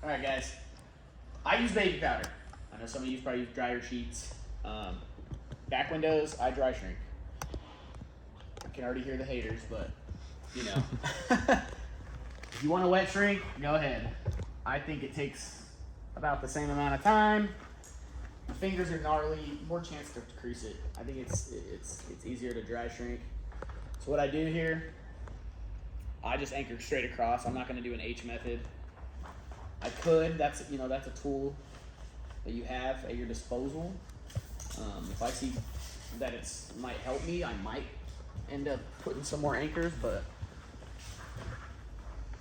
All right, guys. I use baby powder. I know some of you probably use dryer sheets. Back windows, I dry shrink. I can already hear the haters, but you know. If you want to wet shrink, go ahead. I think it takes about the same amount of time. My fingers are gnarly, more chance to crease it. I think it's easier to dry shrink. So what I do here, I just anchor straight across. I'm not going to do an H method. I could. That's a tool that you have at your disposal. If I see that it's might help me, I might end up putting some more anchors, but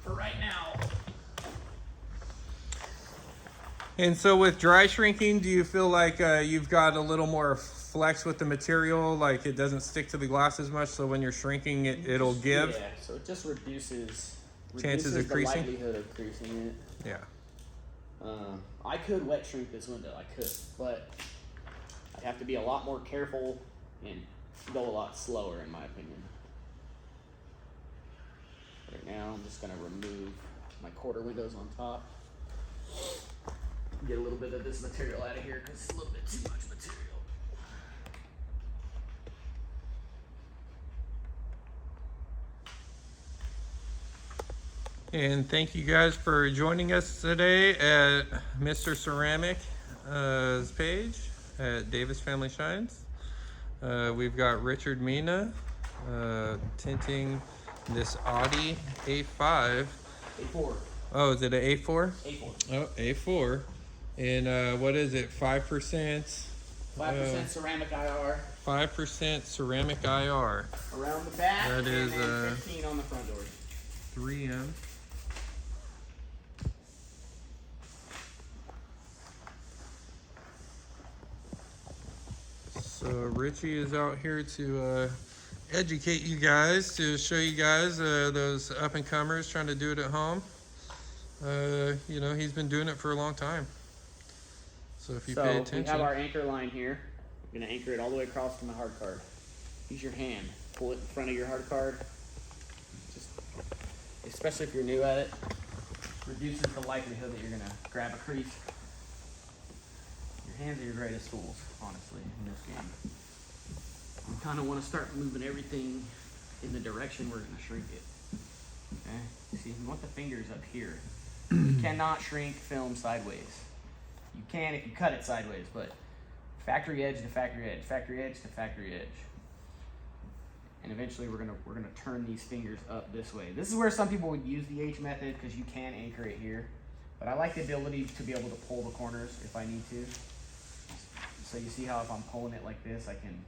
for right now. And so with dry shrinking, do you feel like you've got a little more flex with the material, like it doesn't stick to the glass as much, so when you're shrinking it'll give? Yeah, so it just reduces chances of creasing? the likelihood of creasing it. Yeah. I could wet shrink this window, I could, but I'd have to be a lot more careful and go a lot slower in my opinion. Right now I'm just gonna remove my quarter windows on top. Get a little bit of this material out of here because it's a little bit too much material. And thank you guys for joining us today at Mr. Ceramic's page at Davis Family Shines. We've got Richard Mina tinting this Audi A5. A4. Oh, is it an A4? A4. Oh, A4. And what is it, 5%? 5% ceramic IR. 5% ceramic IR. Around the back, that is, and then 15 on the front door. 3M. So Richie is out here to educate you guys, to show you guys those up-and-comers trying to do it at home. You know, he's been doing it for a long time. So if you pay attention. We have our anchor line here. I'm going to anchor it all the way across to my hard card. Use your hand. Pull it in front of your hard card. Just, especially if you're new at it, reduces the likelihood that you're going to grab a crease. Your hands are your greatest tools, honestly, in this game. You kind of want to start moving everything in the direction we're going to shrink it. Okay? See, you want the fingers up here. You cannot shrink film sideways. You can if you cut it sideways, but factory edge to factory edge, factory edge to factory edge. And eventually we're gonna turn these fingers up this way. This is where some people would use the H method because you can anchor it here. But I like the ability to be able to pull the corners if I need to. So you see how if I'm pulling it like this, I can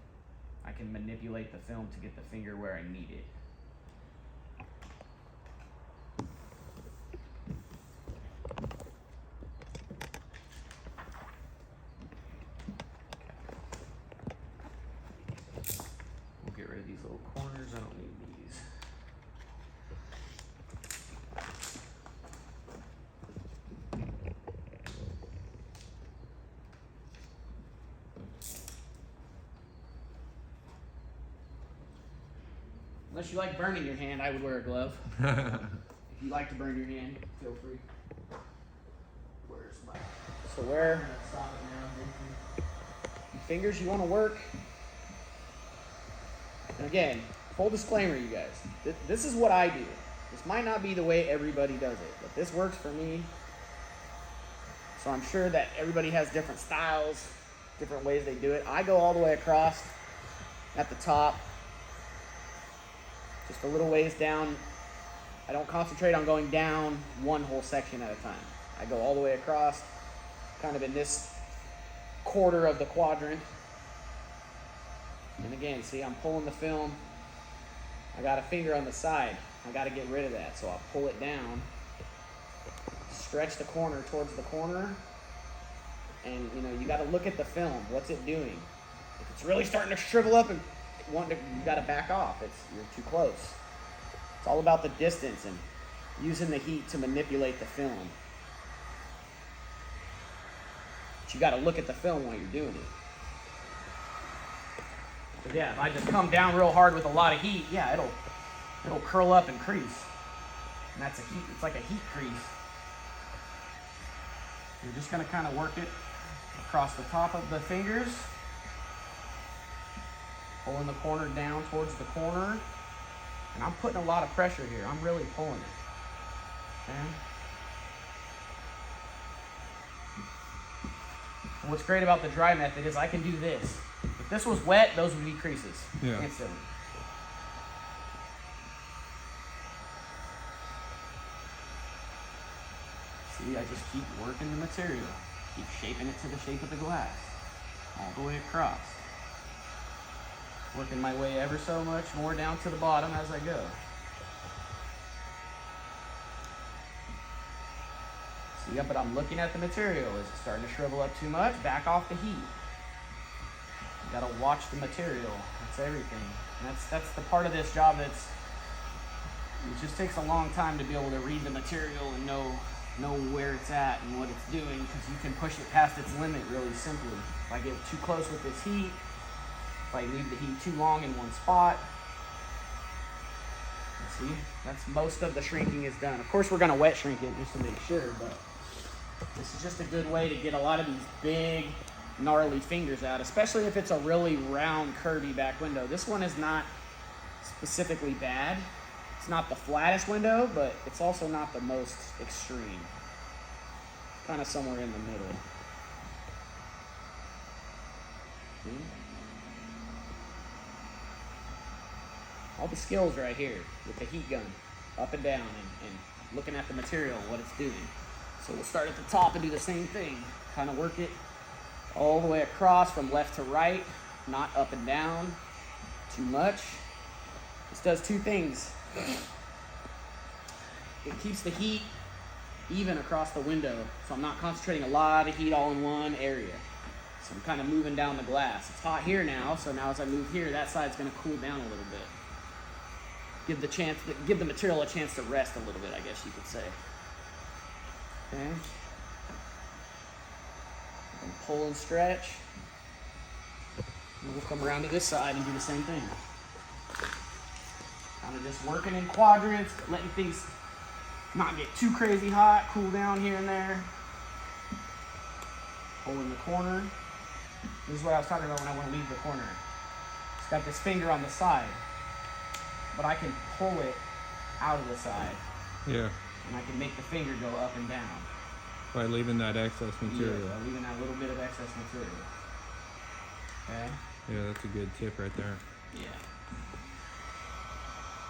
manipulate the film to get the finger where I need it. We'll get rid of these little corners. I don't need these. Unless you like burning your hand, I would wear a glove. If you like to burn your hand, feel free. Where's my... So where... Stop it now. Your fingers you want to work. And again, full disclaimer, you guys. This is what I do. This might not be the way everybody does it, but this works for me. So I'm sure that everybody has different styles, different ways they do it. I go all the way across at the top. Just a little ways down. I don't concentrate on going down one whole section at a time. I go all the way across, kind of in this quarter of the quadrant. And again, see, I'm pulling the film. I got a finger on the side. I got to get rid of that. So I'll pull it down, stretch the corner towards the corner. And you know, you got to look at the film. What's it doing? If it's really starting to shrivel up and you got to back off. You're too close. It's all about the distance and using the heat to manipulate the film. But you got to look at the film while you're doing it. But yeah, if I just come down real hard with a lot of heat, yeah, it'll curl up and crease. And that's a heat. It's like a heat crease. You're just gonna kind of work it across the top of the fingers, pulling the corner down towards the corner. And I'm putting a lot of pressure here. I'm really pulling it. Okay? And what's great about the dry method is I can do this. If this was wet, those would be creases instantly. See, I just keep working the material. Keep shaping it to the shape of the glass. All the way across. Working my way ever so much more down to the bottom as I go. See, but I'm looking at the material. Is it starting to shrivel up too much? Back off the heat. You gotta watch the material. That's everything. And that's the part of this job it just takes a long time to be able to read the material and know where it's at and what it's doing, because you can push it past its limit really simply. If I get too close with this heat, if I leave the heat too long in one spot, see, that's most of the shrinking is done. Of course, we're gonna wet shrink it just to make sure, but this is just a good way to get a lot of these big, gnarly fingers out, especially if it's a really round, curvy back window. This one is not specifically bad. It's not the flattest window, but it's also not the most extreme. Kind of somewhere in the middle. See? All the skills right here with the heat gun, up and down, and looking at the material, what it's doing. So we'll start at the top and do the same thing. Kind of work it all the way across from left to right, not up and down too much. This does two things. It keeps the heat even across the window, so I'm not concentrating a lot of heat all in one area. So I'm kind of moving down the glass. It's hot here now, so now as I move here, that side's going to cool down a little bit. Give the material a chance to rest a little bit, I guess you could say. Okay. And pull and stretch. And we'll come around to this side and do the same thing. Kind of just working in quadrants, letting things not get too crazy hot, cool down here and there. Pull in the corner. This is what I was talking about when I want to leave the corner. It's got this finger on the side, but I can pull it out of the side. Yeah. And I can make the finger go up and down. By leaving that excess material. Yeah, by leaving that little bit of excess material. Okay? Yeah, that's a good tip right there. Yeah.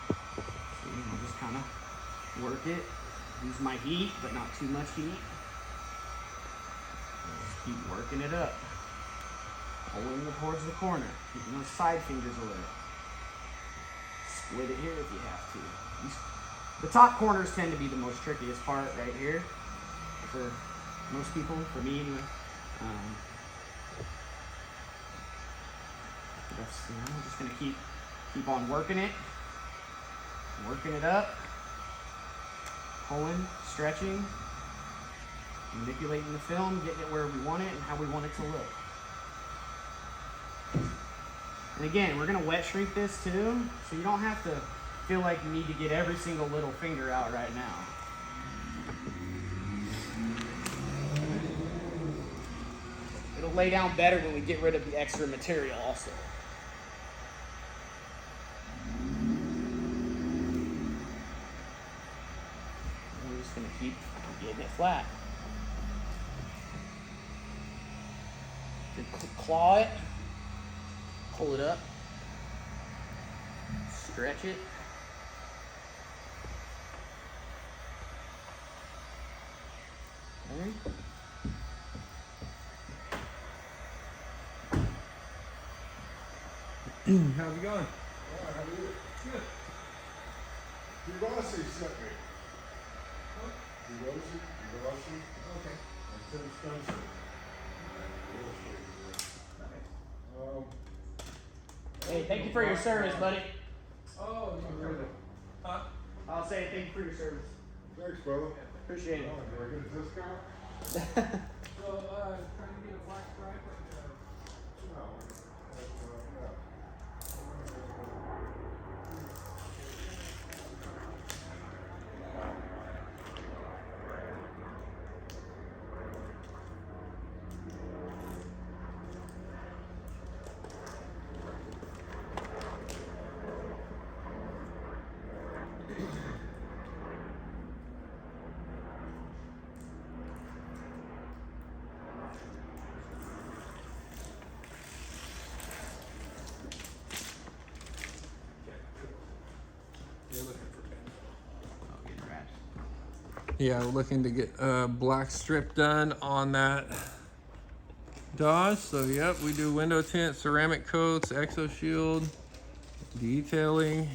See, I'll just kind of work it. Use my heat, but not too much heat. Just keep working it up. Pulling it towards the corner. Keeping those side fingers away. Split it here if you have to. The top corners tend to be the most trickiest part right here for most people, for me anyway. I'm just gonna keep on working it up, pulling, stretching, manipulating the film, getting it where we want it and how we want it to look. And again, we're gonna wet shrink this too, so you don't have to feel like you need to get every single little finger out right now. It'll lay down better when we get rid of the extra material also. And we're just gonna keep getting it flat. Claw it, pull it up, stretch it. Okay. How's it going? Yeah, how are you? Good. You lost it, set me. Huh? You lost it? Okay. And Tim Spencer. Um, Hey, thank you for your service, buddy. Oh, you heard it. Huh? I'll say thank you for your service. Thanks, brother. Appreciate it. Oh, do I get a discount? So, trying to get a black stripe No. Yeah. Yeah, we're looking to get black strip done on that Dodge. So yep, we do window tint, ceramic coats, exo shield, detailing,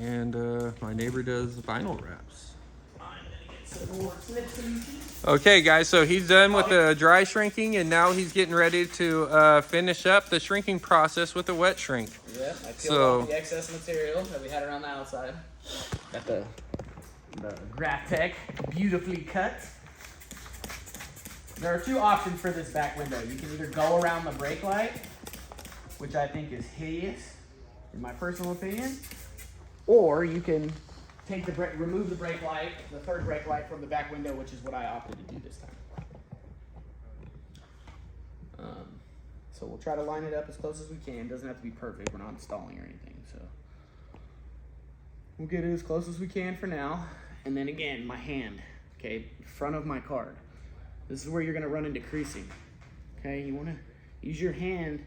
and my neighbor does vinyl wraps. I'm gonna get some more slip solutions. Okay guys, so he's done with the dry shrinking, and now he's getting ready to finish up the shrinking process with the wet shrink. Yep, I peeled off the excess material that we had around the outside. Got the Graphtec beautifully cut. There are two options for this back window. You can either go around the brake light, which I think is hideous, in my personal opinion, or you can take remove the brake light, the third brake light from the back window, which is what I opted to do this time. So we'll try to line it up as close as we can. Doesn't have to be perfect. We're not installing or anything, so we'll get it as close as we can for now. And then again, my hand, okay, front of my card. This is where you're gonna run into creasing. Okay, you wanna use your hand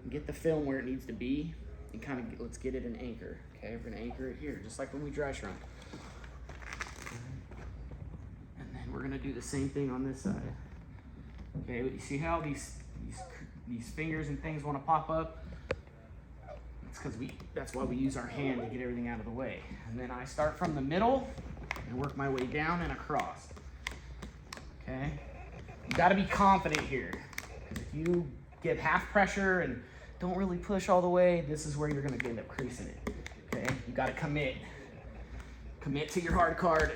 and get the film where it needs to be, and kind of let's get it an anchor. Okay, we're gonna anchor it here, just like when we dry shrunk. And then we're gonna do the same thing on this side. Okay, you see how these fingers and things want to pop up? It's because that's why we use our hand to get everything out of the way. And then I start from the middle and work my way down and across. Okay, you got to be confident here. If you get half pressure and don't really push all the way, this is where you're gonna end up creasing it. Okay, you got to commit to your hard card.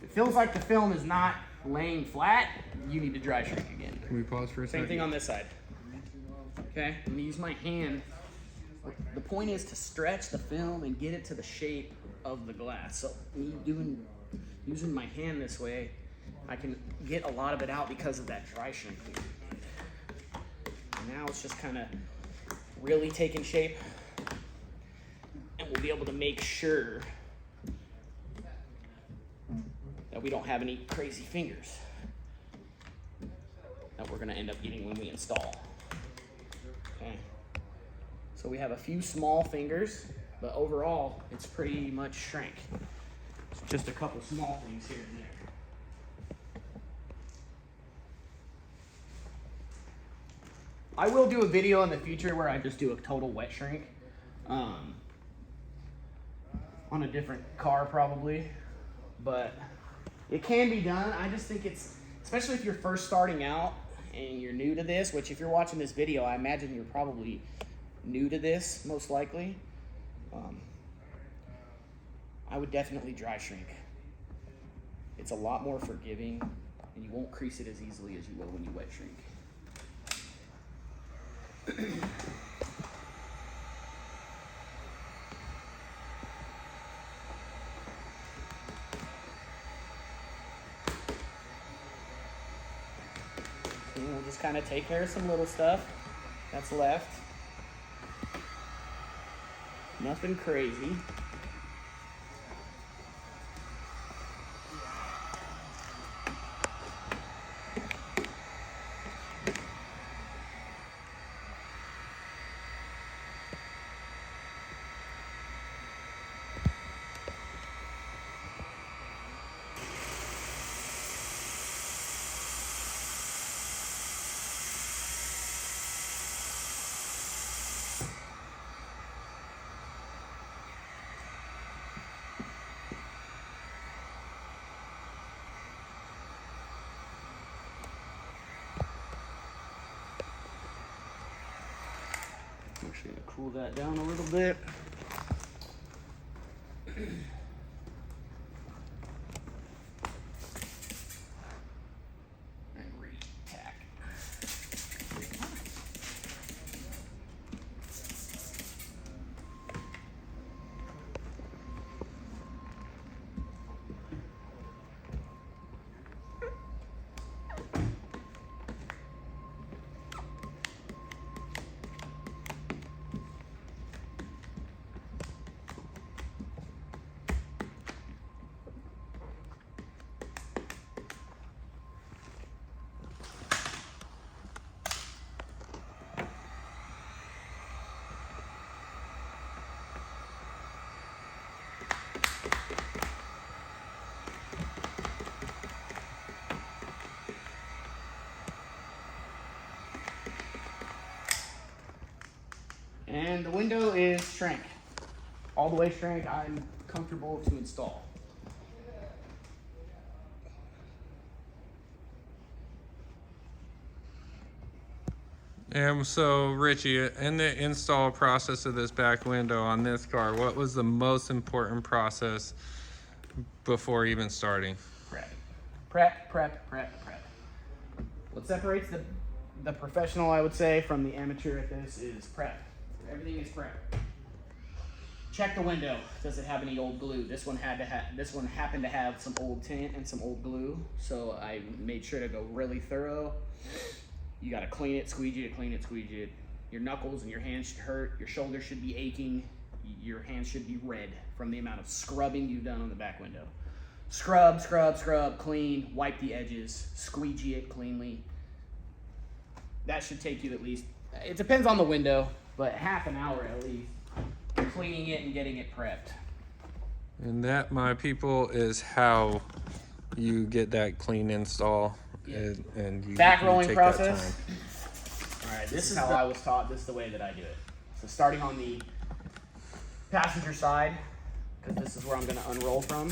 If it feels like the film is not laying flat, you need to dry shrink again. Can we pause for a second? Same thing on this side. Okay, I'm gonna use my hand. The point is to stretch the film and get it to the shape of the glass. So me using my hand this way, I can get a lot of it out because of that dry shrinking. And now it's just kind of really taking shape, and we'll be able to make sure that we don't have any crazy fingers that we're gonna end up getting when we install. Okay, so we have a few small fingers, but overall it's pretty much shrank. It's just a couple small things here and there. I will do a video in the future where I just do a total wet shrink on a different car probably, but it can be done. I just think it's, especially if you're first starting out and you're new to this, which if you're watching this video, I imagine you're probably new to this, most likely. I would definitely dry shrink. It's a lot more forgiving, and you won't crease it as easily as you will when you wet shrink. And we'll just kind of take care of some little stuff that's left. Nothing crazy. I'm actually gonna cool that down a little bit. And re-tack. the window is shrank. All the way shrank, I'm comfortable to install. And so, Richie, in the install process of this back window on this car, what was the most important process before even starting? Prep. What separates the professional, I would say, from the amateur at this is prep. Everything is prep. Check the window. Does it have any old glue? This one happened to have some old tint and some old glue, so I made sure to go really thorough. You gotta clean it, squeegee it. Your knuckles and your hands should hurt. Your shoulders should be aching. Your hands should be red from the amount of scrubbing you've done on the back window. Scrub, clean, wipe the edges, squeegee it cleanly. That should take you at least, it depends on the window, but half an hour at least, cleaning it and getting it prepped. And that, my people, is how you get that clean install. Yeah. And you Back you rolling take process. that time. All right, this is how I was taught. This is the way that I do it. So starting on the passenger side, because this is where I'm going to unroll from.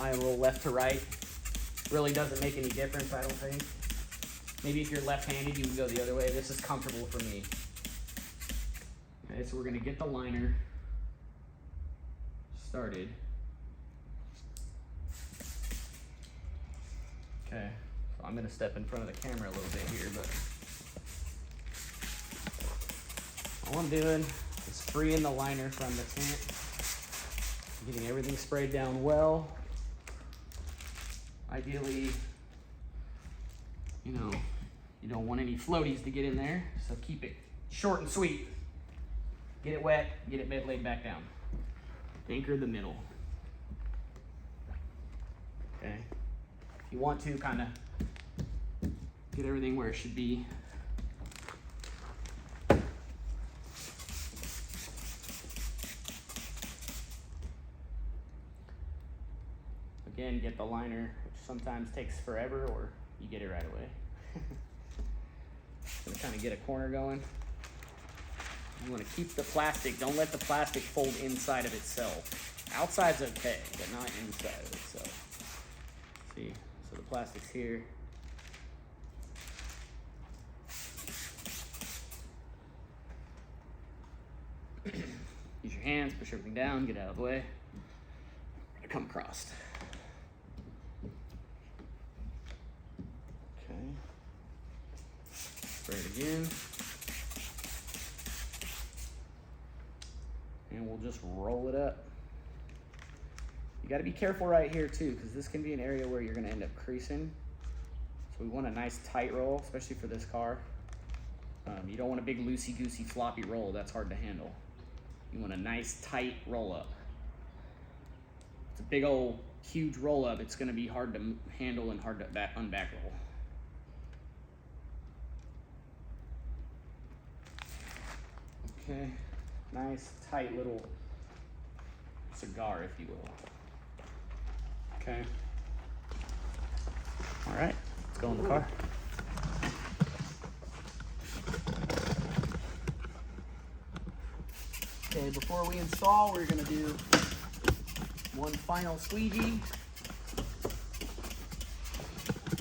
I unroll left to right. Really doesn't make any difference, I don't think. Maybe if you're left-handed, you would go the other way. This is comfortable for me. Okay, so we're going to get the liner started. Okay, so I'm going to step in front of the camera a little bit here, but all I'm doing is freeing the liner from the tint, getting everything sprayed down well. Ideally, you know, you don't want any floaties to get in there, so keep it short and sweet. Get it wet, get it laid back down. Anchor the middle. Okay. If you want to kind of get everything where it should be. Again, get the liner, which sometimes takes forever, or you get it right away. Gonna kind of get a corner going. You want to keep the plastic, don't let the plastic fold inside of itself. Outside's okay, but not inside of itself. See, so the plastic's here. Use your hands, push everything down, get out of the way. Come across. Okay. Spray it again. And we'll just roll it up. You got to be careful right here too, because this can be an area where you're going to end up creasing. So we want a nice tight roll, especially for this car. You don't want a big loosey-goosey floppy roll. That's hard to handle. You want a nice tight roll up. It's a big old huge roll up. It's going to be hard to handle and hard to unback roll. Okay, nice tight little cigar, if you will. Okay. All right, let's go in the car. Okay, before we install, we're gonna do one final squeegee.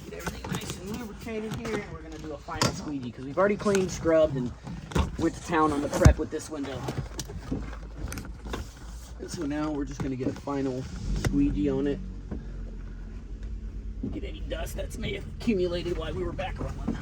Get everything nice and lubricated here, and we're gonna do a final squeegee because we've already cleaned, scrubbed, and went to town on the prep with this window. And so now we're just gonna get a final squeegee on it. Get any dust that's may have accumulated while we were back rolling.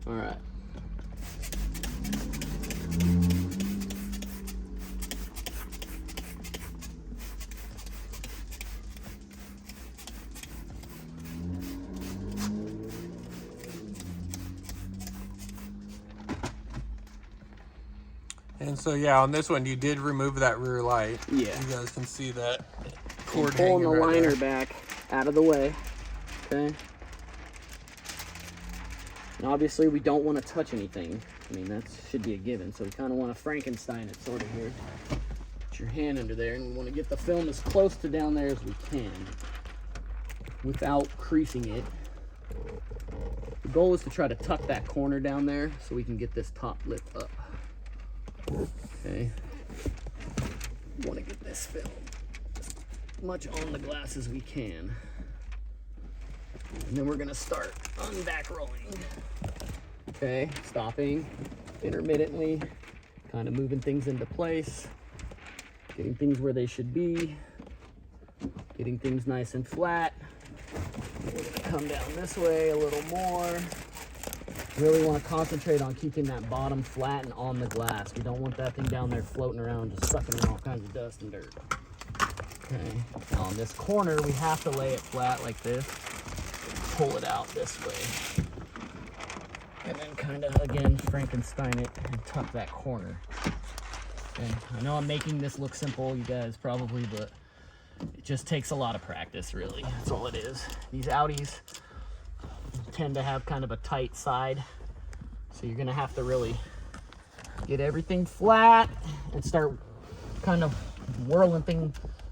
All right. And so, yeah, on this one, you did remove that rear light. Yeah. You guys can see that cord Pulling hanging the right liner there. back out of the way. Okay. And obviously we don't want to touch anything. I mean, that should be a given. So we kind of want to Frankenstein it sort of here. Put your hand under there, and we want to get the film as close to down there as we can without creasing it. The goal is to try to tuck that corner down there so we can get this top lip up. Okay. Want to get this film as much on the glass as we can. And then we're gonna start back rolling. Okay, stopping intermittently, kind of moving things into place, getting things where they should be, getting things nice and flat. We're gonna come down this way a little more. Really want to concentrate on keeping that bottom flat and on the glass. We don't want that thing down there floating around, just sucking in all kinds of dust and dirt. Okay, now on this corner, we have to lay it flat like this. Pull it out this way. And then kind of, again, Frankenstein it and tuck that corner. And I know I'm making this look simple, you guys, probably, but it just takes a lot of practice, really. That's all it is. These Audis tend to have kind of a tight side, so you're gonna have to really get everything flat and start kind of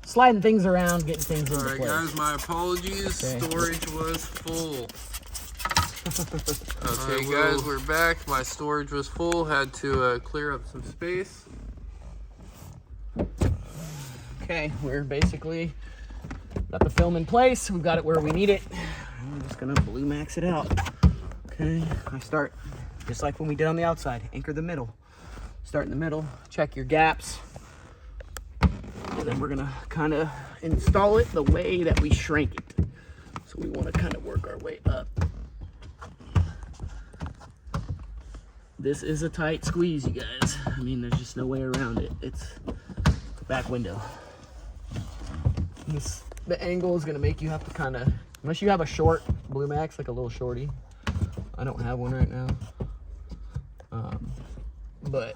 sliding things around, getting things into place. Alright guys, my apologies. Okay. Storage was full. Okay guys, we're back. My storage was full. Had to clear up some space. Okay, we're basically got the film in place. We've got it where we need it. I'm just gonna blue max it out. Okay, I start just like when we did on the outside. Anchor the middle. Start in the middle. Check your gaps. And then we're gonna kind of install it the way that we shrank it. So we want to kind of work our way up. This is a tight squeeze, you guys. I mean, there's just no way around it. It's the back window. The angle is gonna make you have to kind of, unless you have a short Blue Max, like a little shorty. I don't have one right now. But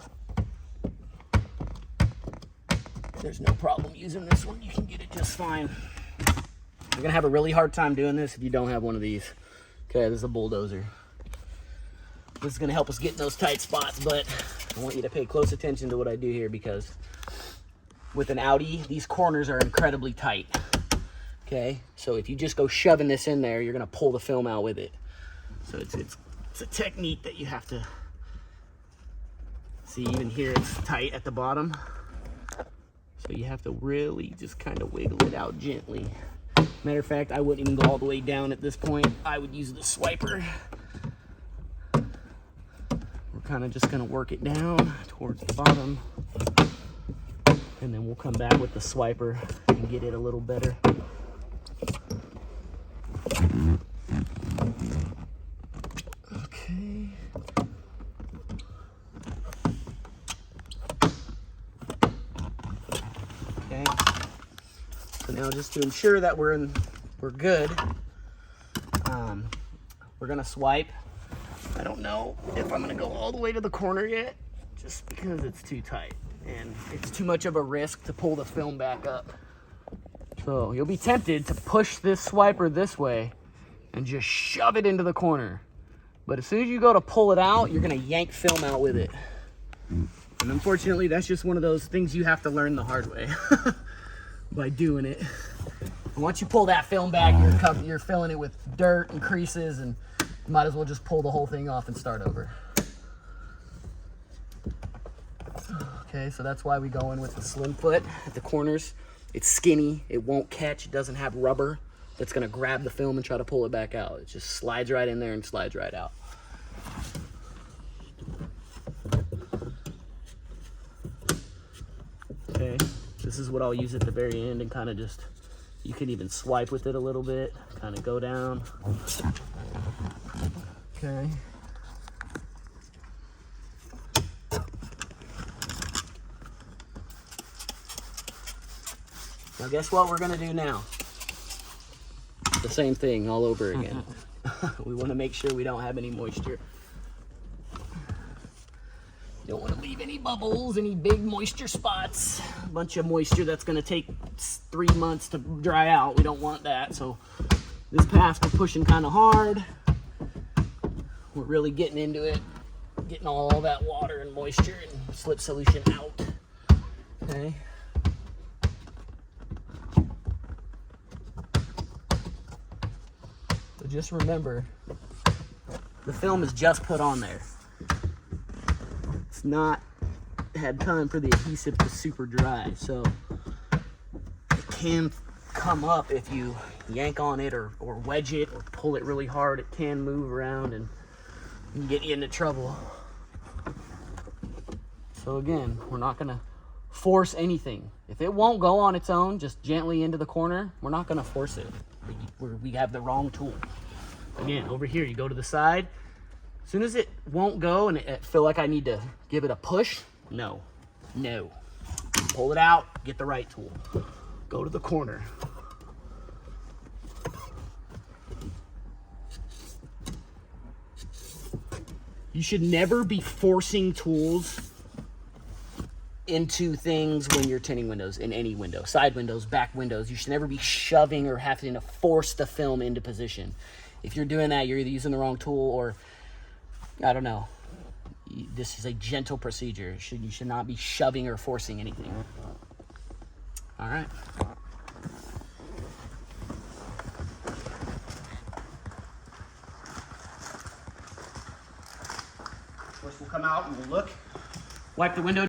there's no problem using this one. You can get it just fine. You're gonna have a really hard time doing this if you don't have one of these. Okay, this is a bulldozer. This is gonna help us get in those tight spots, but I want you to pay close attention to what I do here, because with an Audi, these corners are incredibly tight. Okay, so if you just go shoving this in there, you're gonna pull the film out with it. So it's a technique that you have to see. Even here, it's tight at the bottom. So you have to really just kind of wiggle it out gently. Matter of fact, I wouldn't even go all the way down at this point. I would use the swiper. We're kind of just gonna work it down towards the bottom. And then we'll come back with the swiper and get it a little better. Okay. Okay. So now, just to ensure that we're good, we're gonna swipe. I don't know if I'm gonna go all the way to the corner yet, just because it's too tight and it's too much of a risk to pull the film back up. So you'll be tempted to push this swiper this way and just shove it into the corner. But as soon as you go to pull it out, you're gonna yank film out with it. And unfortunately, that's just one of those things you have to learn the hard way by doing it. And once you pull that film back, you're filling it with dirt and creases, and you might as well just pull the whole thing off and start over. Okay, so that's why we go in with the slim foot at the corners. It's skinny, it won't catch, it doesn't have rubber that's gonna grab the film and try to pull it back out. It just slides right in there and slides right out. Okay, this is what I'll use at the very end, and kind of just, you can even swipe with it a little bit, kind of go down. Okay. Now guess what we're gonna do now? The same thing all over again. We wanna make sure we don't have any moisture. You don't wanna leave any bubbles, any big moisture spots. A bunch of moisture that's gonna take 3 months to dry out. We don't want that, so This pass we're pushing kind of hard. We're really getting into it, getting all that water and moisture and slip solution out. Okay. So just remember, the film is just put on there. It's not had time for the adhesive to super dry, so it can come up if you yank on it or wedge it or pull it really hard. It can move around and get you into trouble. So again, we're not gonna force anything. If it won't go on its own, just gently into the corner, we're not gonna force it. We have the wrong tool. Again, over here, you go to the side. As soon as it won't go and I feel like I need to give it a push, no. Pull it out, get the right tool. Go to the corner. You should never be forcing tools into things when you're tinting windows, in any window, side windows, back windows. You should never be shoving or having to force the film into position. If you're doing that, you're either using the wrong tool or, I don't know. This is a gentle procedure. You should not be shoving or forcing anything. All right. First we'll come out and we'll look. Wipe the window